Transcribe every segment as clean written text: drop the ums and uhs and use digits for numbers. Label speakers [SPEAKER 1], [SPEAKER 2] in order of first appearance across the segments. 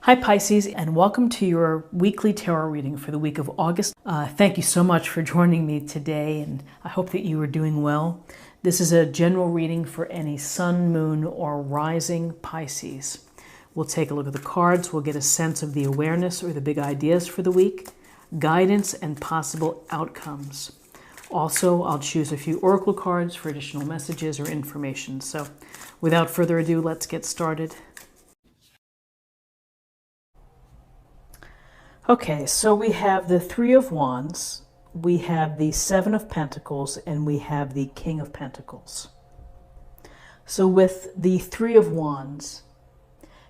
[SPEAKER 1] Hi Pisces, and welcome to your weekly tarot reading for the week of August. Thank you so much for joining me today, and I hope that you are doing well. This is a general reading for any sun, moon, or rising Pisces. We'll take a look at the cards, we'll get a sense of the awareness or the big ideas for the week, guidance, and possible outcomes. Also, I'll choose a few oracle cards for additional messages or information. So without further ado, let's get started. Okay, so we have the Three of Wands, we have the Seven of Pentacles, and we have the King of Pentacles. So with the Three of Wands,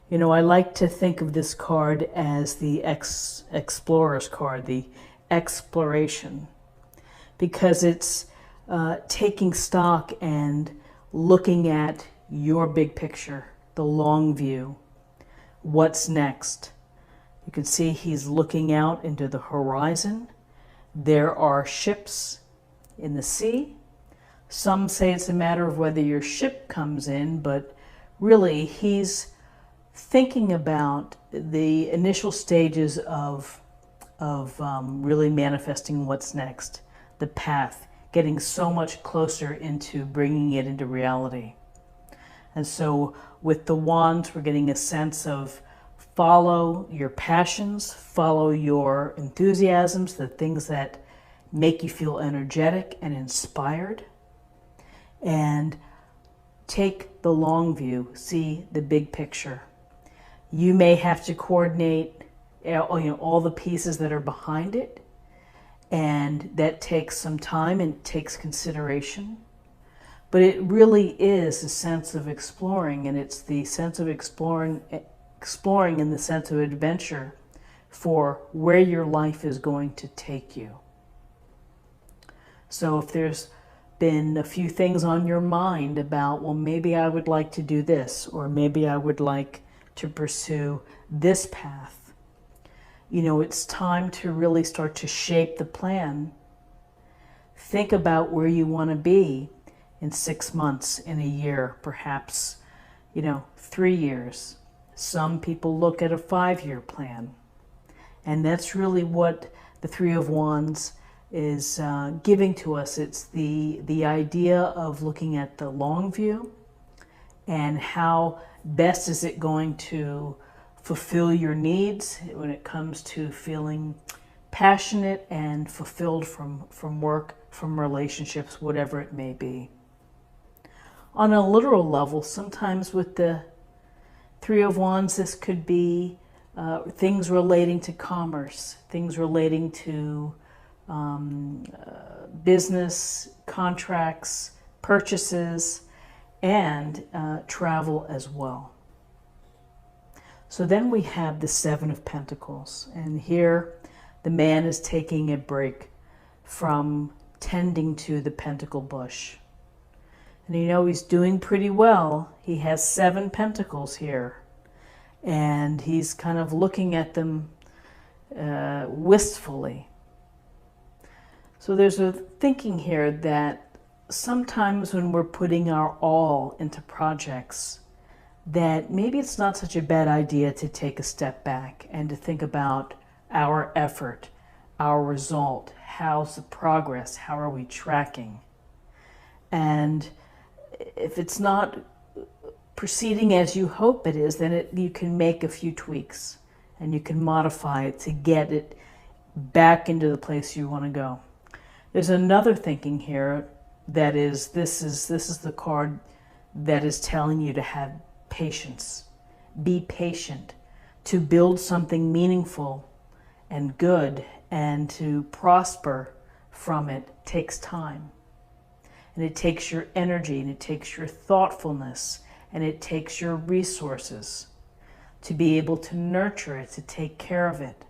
[SPEAKER 1] you know, I like to think of this card as the Explorer's card, the exploration, because it's taking stock and looking at your big picture, the long view, what's next. You can see he's looking out into the horizon. There are ships in the sea. Some say it's a matter of whether your ship comes in, but really he's thinking about the initial stages of really manifesting what's next, the path, getting so much closer into bringing it into reality. And so with the wands, we're getting a sense of follow your passions, follow your enthusiasms, the things that make you feel energetic and inspired, and take the long view, see the big picture. You may have to coordinate all the pieces that are behind it, and that takes some time and takes consideration. But it really is a sense of exploring, and it's the sense of exploring in the sense of adventure for where your life is going to take you. So if there's been a few things on your mind about, well, maybe I would like to do this, or maybe I would like to pursue this path, you know, it's time to really start to shape the plan. Think about where you want to be in 6 months, in a year, perhaps, 3 years. Some people look at a 5-year plan. And that's really what the Three of Wands is giving to us. It's the idea of looking at the long view and how best is it going to fulfill your needs when it comes to feeling passionate and fulfilled from work, from relationships, whatever it may be. On a literal level, sometimes with the Three of Wands, this could be things relating to commerce, things relating to business, contracts, purchases, and travel as well. So then we have the Seven of Pentacles, and here the man is taking a break from tending to the pentacle bush. And he's doing pretty well. He has 7 pentacles here. And he's kind of looking at them wistfully. So there's a thinking here that sometimes when we're putting our all into projects, that maybe it's not such a bad idea to take a step back and to think about our effort, our result, how's the progress, how are we tracking? And if it's not proceeding as you hope it is, then you can make a few tweaks and you can modify it to get it back into the place you want to go. There's another thinking here that is, this is the card that is telling you to have patience. Be patient. To build something meaningful and good and to prosper from it takes time. And it takes your energy, and it takes your thoughtfulness, and it takes your resources to be able to nurture it, to take care of it.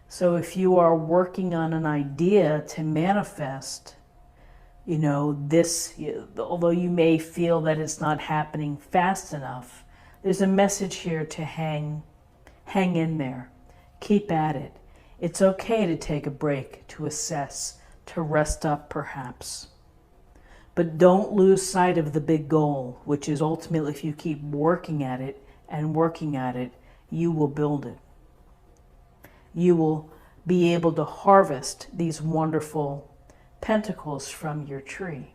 [SPEAKER 1] So if you are working on an idea to manifest, this, although you may feel that it's not happening fast enough, there's a message here to hang in there. Keep at it. It's okay to take a break, to assess, to rest up perhaps. But don't lose sight of the big goal, which is ultimately, if you keep working at it and working at it, you will build it. You will be able to harvest these wonderful pentacles from your tree.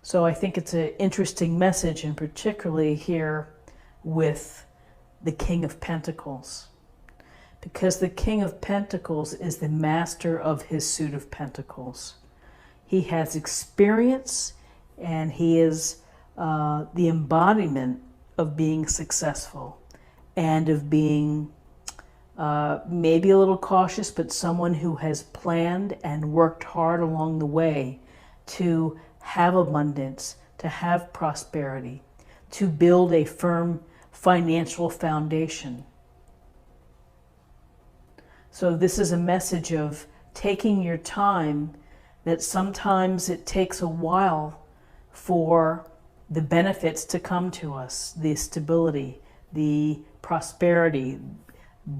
[SPEAKER 1] So I think it's an interesting message, and particularly here with the King of Pentacles, because the King of Pentacles is the master of his suit of pentacles. He has experience, and he is the embodiment of being successful and of being maybe a little cautious, but someone who has planned and worked hard along the way to have abundance, to have prosperity, to build a firm financial foundation. So this is a message of taking your time, that sometimes it takes a while for the benefits to come to us, the stability, the prosperity,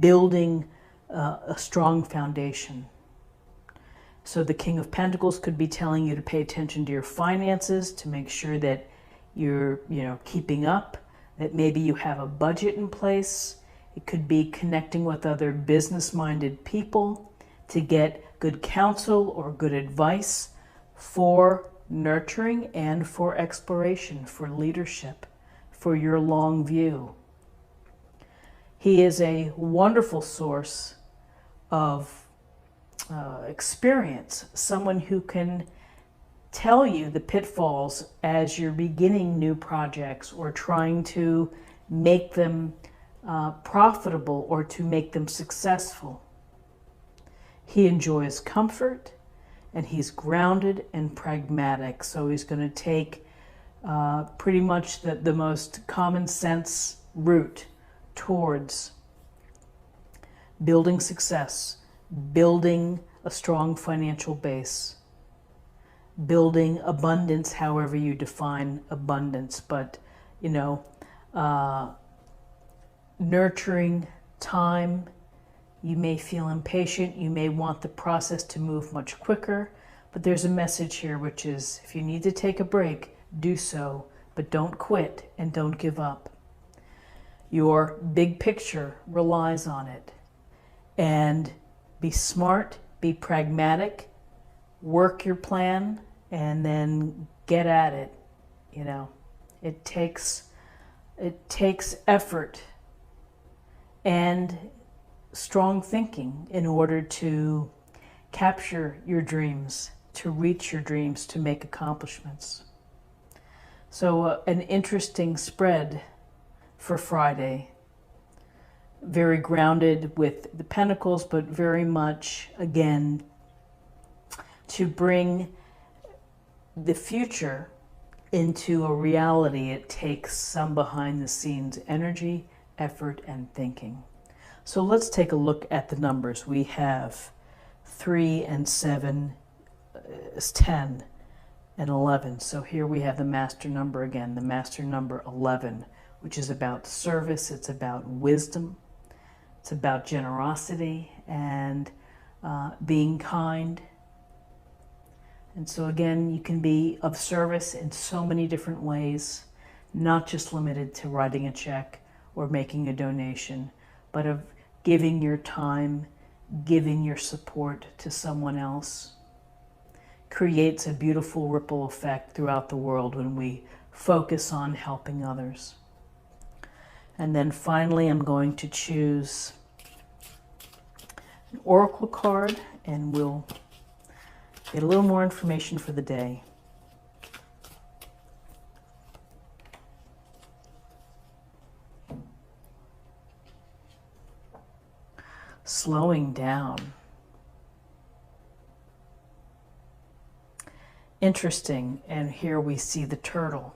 [SPEAKER 1] building a strong foundation. So the King of Pentacles could be telling you to pay attention to your finances, to make sure that you're, keeping up, that maybe you have a budget in place. It could be connecting with other business-minded people to get good counsel or good advice for nurturing and for exploration, for leadership, for your long view. He is a wonderful source of experience, someone who can tell you the pitfalls as you're beginning new projects or trying to make them profitable or to make them successful. He enjoys comfort, and he's grounded and pragmatic, so he's going to take pretty much the most common sense route towards building success, building a strong financial base, building abundance, however you define abundance, but nurturing time. You may feel impatient, you may want the process to move much quicker, but there's a message here which is, if you need to take a break, do so, but don't quit and don't give up. Your big picture relies on it. And be smart, be pragmatic, work your plan, and then get at it. It takes effort and strong thinking in order to capture your dreams, to reach your dreams, to make accomplishments. So an interesting spread for Friday. Very grounded with the Pentacles, but very much, again, to bring the future into a reality. It takes some behind the scenes energy, effort, and thinking. So let's take a look at the numbers. We have 3 and 7 is 10 and 11. So here we have the master number again, the master number 11, which is about service, it's about wisdom, it's about generosity and being kind. And so again, you can be of service in so many different ways, not just limited to writing a check or making a donation, but of giving your time, giving your support to someone else. Creates a beautiful ripple effect throughout the world when we focus on helping others. And then finally, I'm going to choose an oracle card, and we'll get a little more information for the day. Slowing down. Interesting, and here we see the turtle.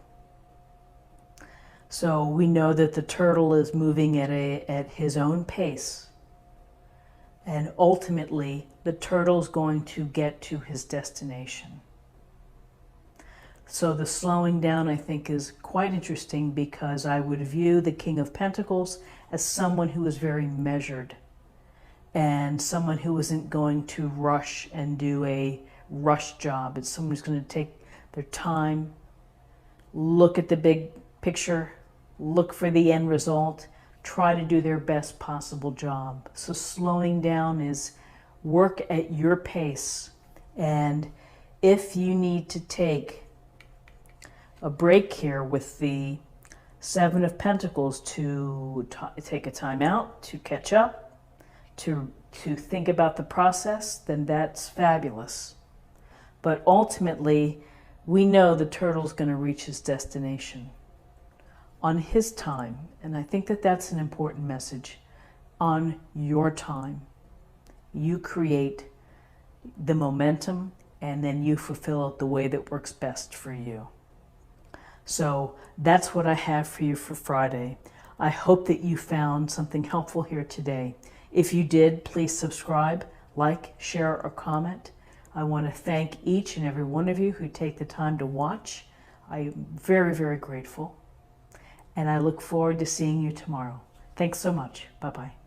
[SPEAKER 1] So we know that the turtle is moving at his own pace, and ultimately the turtle's going to get to his destination. So the slowing down, I think, is quite interesting, because I would view the King of Pentacles as someone who is very measured and someone who isn't going to rush and do a rush job. It's someone who's going to take their time, look at the big picture, look for the end result, try to do their best possible job. So slowing down is work at your pace. And if you need to take a break here with the Seven of Pentacles to take a time out, to catch up, to think about the process, then that's fabulous. But ultimately, we know the turtle's going to reach his destination on his time. And I think that that's an important message. On your time, you create the momentum and then you fulfill it the way that works best for you. So that's what I have for you for Friday. I hope that you found something helpful here today. If you did, please subscribe, like, share, or comment. I want to thank each and every one of you who take the time to watch. I'm very, very grateful. And I look forward to seeing you tomorrow. Thanks so much. Bye-bye.